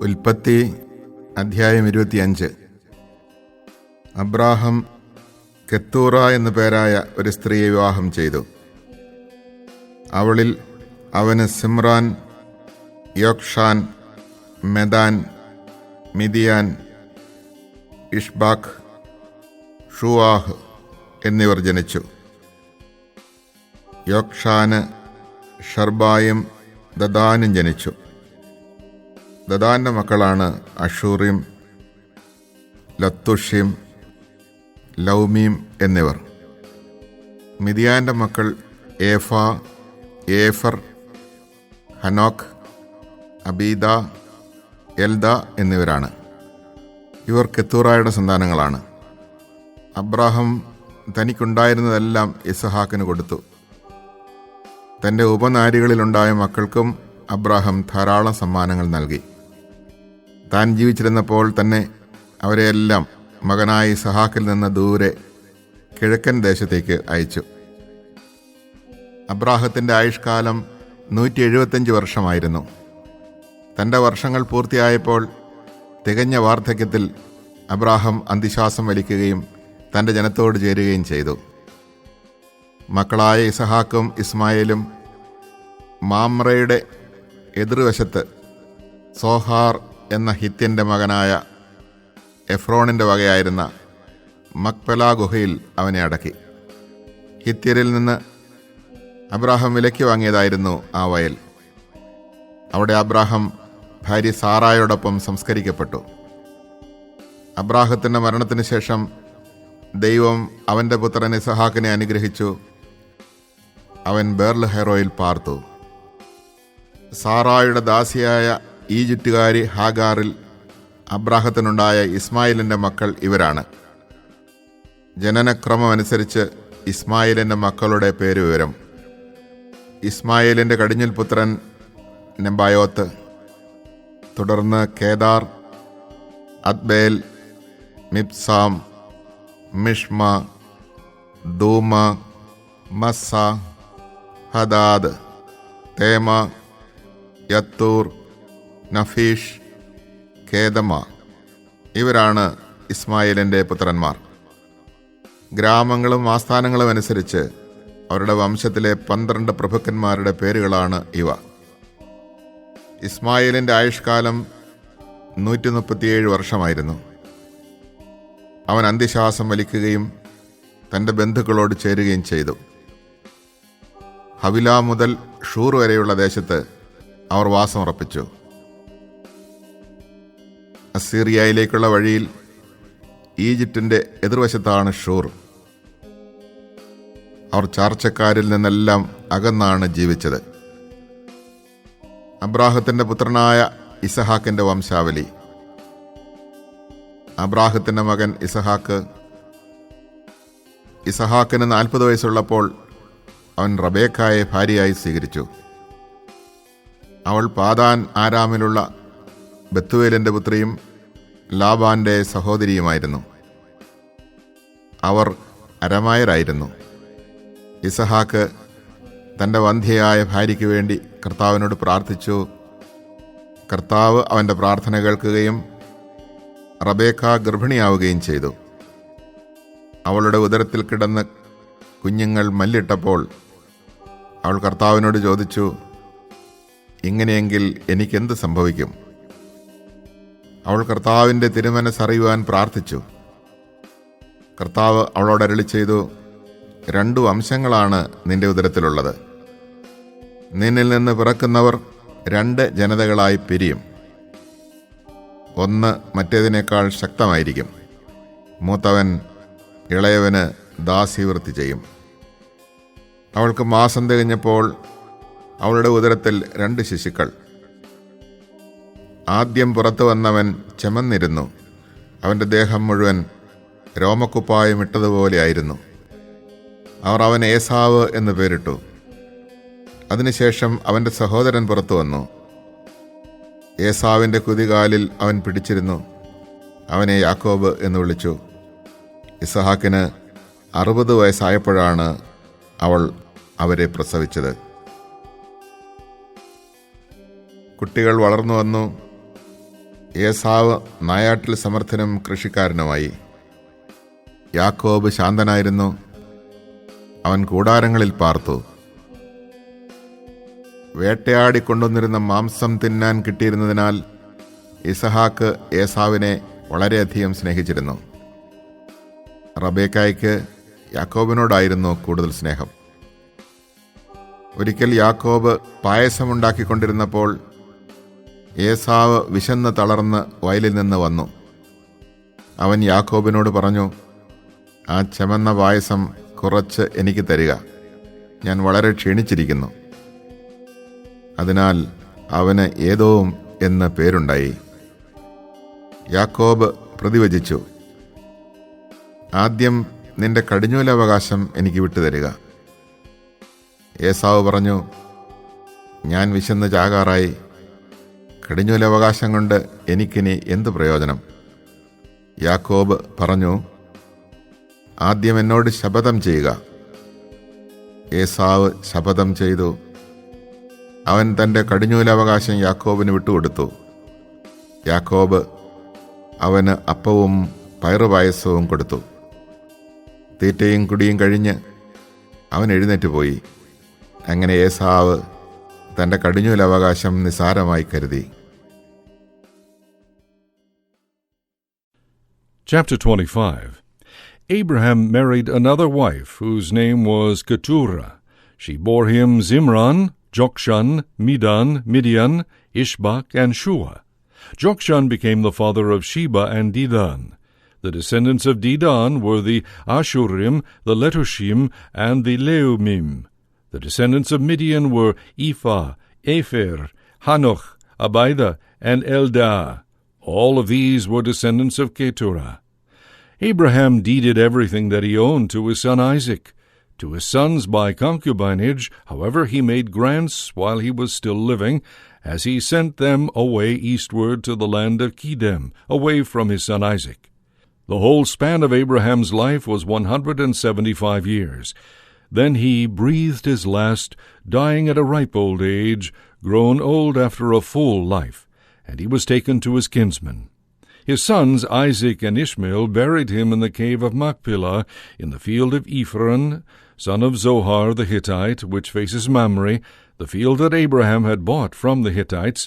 ഉൽപ്പത്തി അധ്യായം 25. അബ്രാഹം കെത്തൂറ എന്നു പേരായ ഒരു സ്ത്രീയെ വിവാഹം ചെയ്തു. അവളിൽ അവന് സിമ്രാൻ, യോക്ഷാൻ, മെദാൻ, മിദിയാൻ, ഇഷ്ബാഖ്, ഷൂവാഹ് എന്നിവർ ജനിച്ചു. യോക്ഷാന് ഷർബായും ദദാനും ജനിച്ചു. ദദാന്റെ മക്കളാണ് അഷൂറിം, ലത്തുഷിം, ലൗമീം എന്നിവർ. മിദിയാന്റെ മക്കൾ ഏഫ, ഏഫർ, ഹനോക്ക്, അബീദ, എൽദ എന്നിവരാണ്. ഇവർ കെത്തൂറായുടെ സന്താനങ്ങളാണ്. അബ്രാഹം തനിക്കുണ്ടായിരുന്നതെല്ലാം ഇസഹാക്കിന് കൊടുത്തു. തൻ്റെ ഉപനാരികളിലുണ്ടായ മക്കൾക്കും അബ്രാഹം ധാരാളം സമ്മാനങ്ങൾ നൽകി. താൻ ജീവിച്ചിരുന്നപ്പോൾ തന്നെ അവരെയെല്ലാം മകനായ ഇസഹാക്കിൽ നിന്ന് ദൂരെ കിഴക്കൻ ദേശത്തേക്ക് അയച്ചു. അബ്രാഹത്തിൻ്റെ ആയുഷ്കാലം 175 വർഷമായിരുന്നു. തൻ്റെ വർഷങ്ങൾ പൂർത്തിയായപ്പോൾ തികഞ്ഞ വാർദ്ധക്യത്തിൽ അബ്രാഹം അന്തിശ്വാസം വലിക്കുകയും തൻ്റെ ജനത്തോട് ചേരുകയും ചെയ്തു. മക്കളായ ഇസഹാക്കും ഇസ്മായേലും മാമ്രയുടെ എതിർവശത്ത് സോഹാർ എന്ന ഹിത്യൻ്റെ മകനായ എഫ്രോണിൻ്റെ വകയായിരുന്ന മക്പെല ഗുഹയിൽ അവനെ അടക്കി. ഹിത്യരിൽ നിന്ന് അബ്രാഹം വിലയ്ക്ക് വാങ്ങിയതായിരുന്നു ആ വയൽ. അവിടെ അബ്രാഹം ഭാര്യ സാറായോടൊപ്പം സംസ്കരിക്കപ്പെട്ടു. അബ്രാഹത്തിൻ്റെ മരണത്തിന് ശേഷം ദൈവം അവൻ്റെ പുത്രൻ ഇസഹാക്കിനെ അനുഗ്രഹിച്ചു. അവൻ ബേർലഹെറോയിൽ പാർത്തു. സാറായുടെ ദാസിയായ ഈജിപ്റ്റുകാരി ഹാഗാറിൽ അബ്രാഹത്തിനുണ്ടായ ഇസ്മായിലിൻ്റെ മക്കൾ ഇവരാണ്. ജനനക്രമമനുസരിച്ച് ഇസ്മായിലിൻ്റെ മക്കളുടെ പേരുവിവരം: ഇസ്മായിലിൻ്റെ കടിഞ്ഞിൽ പുത്രൻ നെബായോത്ത്, തുടർന്ന് കേദാർ, അദ്ബേൽ, മിബ്സാം, മിഷ്മ, ദൂമ, മസ്സ, ഹദാദ്, തേമ, യത്തൂർ, നഫീഷ്, കേദമ. ഇവരാണ് ഇസ്മായിലിൻ്റെ പുത്രന്മാർ. ഗ്രാമങ്ങളും ആസ്ഥാനങ്ങളും അനുസരിച്ച് അവരുടെ വംശത്തിലെ 12 പ്രഭുക്കന്മാരുടെ പേരുകളാണ് ഇവ. ഇസ്മായിലിൻ്റെ ആയുഷ്കാലം 137 വർഷമായിരുന്നു. അവൻ അന്ത്യശ്വാസം വലിക്കുകയും തൻ്റെ ബന്ധുക്കളോട് ചേരുകയും ചെയ്തു. ഹവില മുതൽ ഷൂർ വരെയുള്ള ദേശത്ത് അവർ വാസമുറപ്പിച്ചു. അസീറിയയിലേക്കുള്ള വഴിയിൽ ഈജിപ്തിൻ്റെ എതിർവശത്താണ് ഷൂർ. അവർ ചാർച്ചക്കാരിൽ നിന്നെല്ലാം അകന്നാണ് ജീവിച്ചത്. അബ്രാഹത്തിൻ്റെ പുത്രനായ ഇസഹാക്കിൻ്റെ വംശാവലി. അബ്രാഹത്തിൻ്റെ മകൻ ഇസഹാക്കിന് 40 വയസ്സുള്ളപ്പോൾ അവൻ റബേക്കായെ ഭാര്യയായി സ്വീകരിച്ചു. അവൾ പാദാൻ ആരാമിലുള്ള ബത്തുവേലിൻ്റെ പുത്രിയും ലാബാൻ്റെ സഹോദരിയുമായിരുന്നു. അവർ അരമായരായിരുന്നു. ഇസഹാക്ക് തൻ്റെ വന്ധ്യയായ ഭാര്യയ്ക്ക് വേണ്ടി കർത്താവിനോട് പ്രാർത്ഥിച്ചു. കർത്താവ് അവൻ്റെ പ്രാർത്ഥന കേൾക്കുകയും റബേക്ക ഗർഭിണിയാവുകയും ചെയ്തു. അവളുടെ ഉദരത്തിൽ കിടന്ന് കുഞ്ഞുങ്ങൾ മല്ലിട്ടപ്പോൾ അവൾ കർത്താവിനോട് ചോദിച്ചു, ഇങ്ങനെയെങ്കിൽ എനിക്കെന്ത് സംഭവിക്കും? അവൾ കർത്താവിൻ്റെ തിരുമനസ്സറിയുവാൻ പ്രാർത്ഥിച്ചു. കർത്താവ് അവളോട് അരുളി ചെയ്തു, 2 വംശങ്ങളാണ് നിന്റെ ഉദരത്തിലുള്ളത്. നിന്നിൽ നിന്ന് പിറക്കുന്നവർ 2 ജനതകളായി പിരിയും. ഒന്ന് മറ്റേതിനേക്കാൾ ശക്തമായിരിക്കും. മൂത്തവൻ ഇളയവന് ദാസ്യവൃത്തി ചെയ്യും. അവൾക്ക് മാസം തികഞ്ഞപ്പോൾ അവളുടെ ഉദരത്തിൽ 2 ശിശുക്കൾ. ആദ്യം പുറത്തു വന്നവൻ ചെമന്നിരുന്നു. അവൻ്റെ ദേഹം മുഴുവൻ രോമക്കുപ്പായം ഇട്ടതുപോലെയായിരുന്നു. അവർ അവൻ ഏസാവ് എന്ന് പേരിട്ടു. അതിനുശേഷം അവൻ്റെ സഹോദരൻ പുറത്തു വന്നു. ഏസാവിൻ്റെ കുതികാലിൽ അവൻ പിടിച്ചിരുന്നു. അവനെ യാക്കോബ് എന്ന് വിളിച്ചു. ഇസഹാക്കിന് 60 വയസ്സായപ്പോഴാണ് അവൾ അവരെ പ്രസവിച്ചത്. കുട്ടികൾ വളർന്നു വന്നു. ഏസാവ് നായാട്ടിൽ സമർത്ഥനും കൃഷിക്കാരനുമായി. യാക്കോബ് ശാന്തനായിരുന്നു, അവൻ കൂടാരങ്ങളിൽ പാർത്തു. വേട്ടയാടിക്കൊണ്ടുവന്നിരുന്ന മാംസം തിന്നാൻ കിട്ടിയിരുന്നതിനാൽ ഇസഹാക്ക് ഏസാവിനെ വളരെയധികം സ്നേഹിച്ചിരുന്നു. റബേക്കായ്ക്ക് യാക്കോബിനോടായിരുന്നു കൂടുതൽ സ്നേഹം. ഒരിക്കൽ യാക്കോബ് പായസമുണ്ടാക്കിക്കൊണ്ടിരുന്നപ്പോൾ ഏസാവ് വിശന്ന് തളർന്ന് വയലിൽ നിന്ന് വന്നു. അവൻ യാക്കോബിനോട് പറഞ്ഞു, ആ ചമന്ന പായസം കുറച്ച് എനിക്ക് തരിക, ഞാൻ വളരെ ക്ഷീണിച്ചിരിക്കുന്നു. അതിനാൽ അവന് ഏദോം എന്ന പേരുണ്ടായി. യാക്കോബ് പ്രതിവചിച്ചു, ആദ്യം നിന്റെ കടിഞ്ഞൂലവകാശം എനിക്ക് വിട്ടുതരിക. ഏസാവ് പറഞ്ഞു, ഞാൻ വിശന്ന് ചാകാറായി, കടിഞ്ഞൂലവകാശം കൊണ്ട് എനിക്കിനി എന്ത് പ്രയോജനം? യാക്കോബ് പറഞ്ഞു, ആദ്യം എന്നോട് ശപഥം ചെയ്യുക. ഏസാവ് ശപഥം ചെയ്തു. അവൻ തൻ്റെ കടിഞ്ഞൂലവകാശം യാക്കോബിന് വിട്ടുകൊടുത്തു. യാക്കോബ് അവന് അപ്പവും പയറുപായസവും കൊടുത്തു. തീറ്റയും കുടിയും കഴിഞ്ഞ് അവൻ എഴുന്നേറ്റ് പോയി. അങ്ങനെ ഏസാവ് തൻ്റെ കടിഞ്ഞൂലവകാശം നിസാരമായി കരുതി. Chapter 25. Abraham married another wife, whose name was Keturah. She bore him Zimran, Jokshan, Medan, Midian, Ishbak, and Shua. Jokshan became the father of Sheba and Dedan. The descendants of Dedan were the Ashurim, the Letushim, and the Leumim. The descendants of Midian were Ephah, Epher, Hanoch, Abida, and Eldah. All of these were descendants of Keturah. Abraham deeded everything that he owned to his son Isaac. To his sons by concubinage, however, he made grants while he was still living, as he sent them away eastward to the land of Kedem, away from his son Isaac. The whole span of Abraham's life was 175 years. Then he breathed his last, dying at a ripe old age, grown old after a full life, and he was taken to his kinsmen. His sons Isaac and Ishmael buried him in the cave of Machpelah in the field of Ephron, son of Zohar the Hittite, which faces Mamre, the field that Abraham had bought from the Hittites.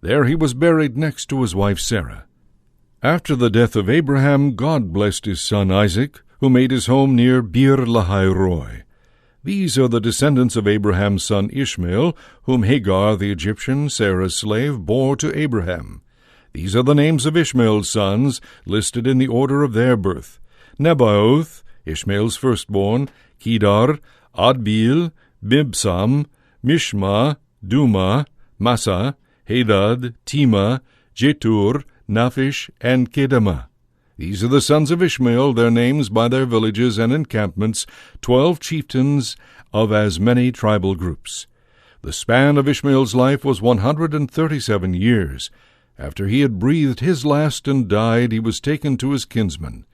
There he was buried next to his wife Sarah. After the death of Abraham, God blessed his son Isaac, who made his home near Beer Lahai Roi. These are the descendants of Abraham's son Ishmael, whom Hagar the Egyptian, Sarah's slave, bore to Abraham. These are the names of Ishmael's sons, listed in the order of their birth: Nebaioth, Ishmael's firstborn, Kedar, Adbeel, Mibsam, Mishma, Duma, Massa, Hadad, Tema, Jetur, Naphish, and Kedemah. These are the sons of Ishmael, their names by their villages and encampments, 12 chieftains of as many tribal groups. The span of Ishmael's life was 137 years. After he had breathed his last and died, he was taken to his kinsmen.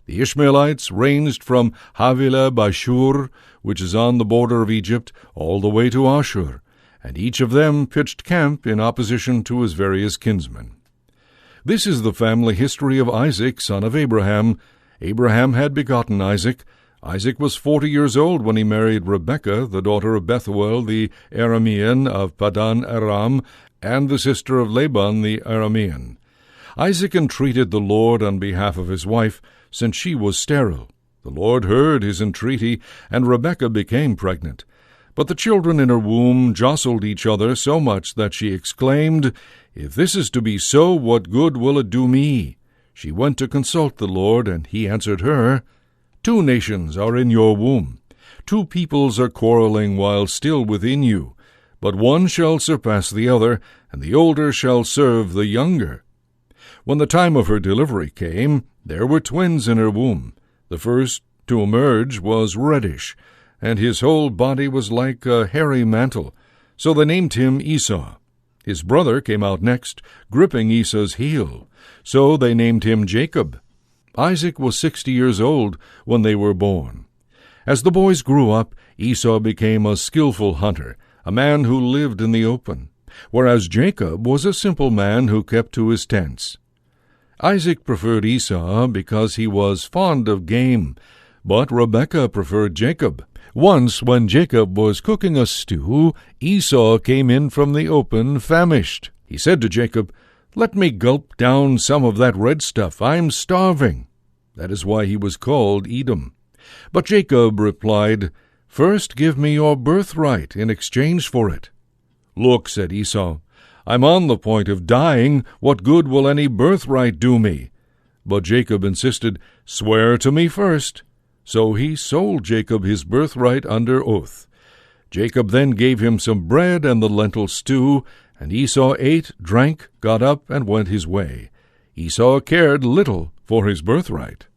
The Ishmaelites ranged from Havilah by Shur, which is on the border of Egypt, all the way to Ashur, and each of them pitched camp in opposition to his various kinsmen. This is the family history of Isaac, son of Abraham. Abraham had begotten Isaac. Isaac was 40 years old when he married Rebekah, the daughter of Bethuel the Aramean of Padan Aram, and the sister of Laban the Aramean. Isaac entreated the Lord on behalf of his wife, since she was sterile. The Lord heard his entreaty, and Rebekah became pregnant. But the children in her womb jostled each other so much that she exclaimed, "If this is to be so, what good will it do me?" She went to consult the Lord, and he answered her, "Two nations are in your womb. 2 peoples are quarreling while still within you. But one shall surpass the other, and the older shall serve the younger." When the time of her delivery came, there were twins in her womb. The first to emerge was reddish, and his whole body was like a hairy mantle. So they named him Esau. His brother came out next, gripping Esau's heel. So they named him Jacob. Isaac was 60 years old when they were born. As the boys grew up, Esau became a skillful hunter, a man who lived in the open. whereas Jacob was a simple man who kept to his tents. Isaac preferred Esau because he was fond of game, but Rebekah preferred Jacob. Once, when Jacob was cooking a stew, Esau came in from the open famished. He said to Jacob, "Let me gulp down some of that red stuff. I'm starving." That is why he was called Edom. But Jacob replied, "First give me your birthright in exchange for it." "Look," said Esau, "I'm on the point of dying. What good will any birthright do me?" But Jacob insisted, "Swear to me first." So he sold Jacob his birthright under oath. Jacob then gave him some bread and the lentil stew, and Esau ate, drank, got up, and went his way. Esau cared little for his birthright.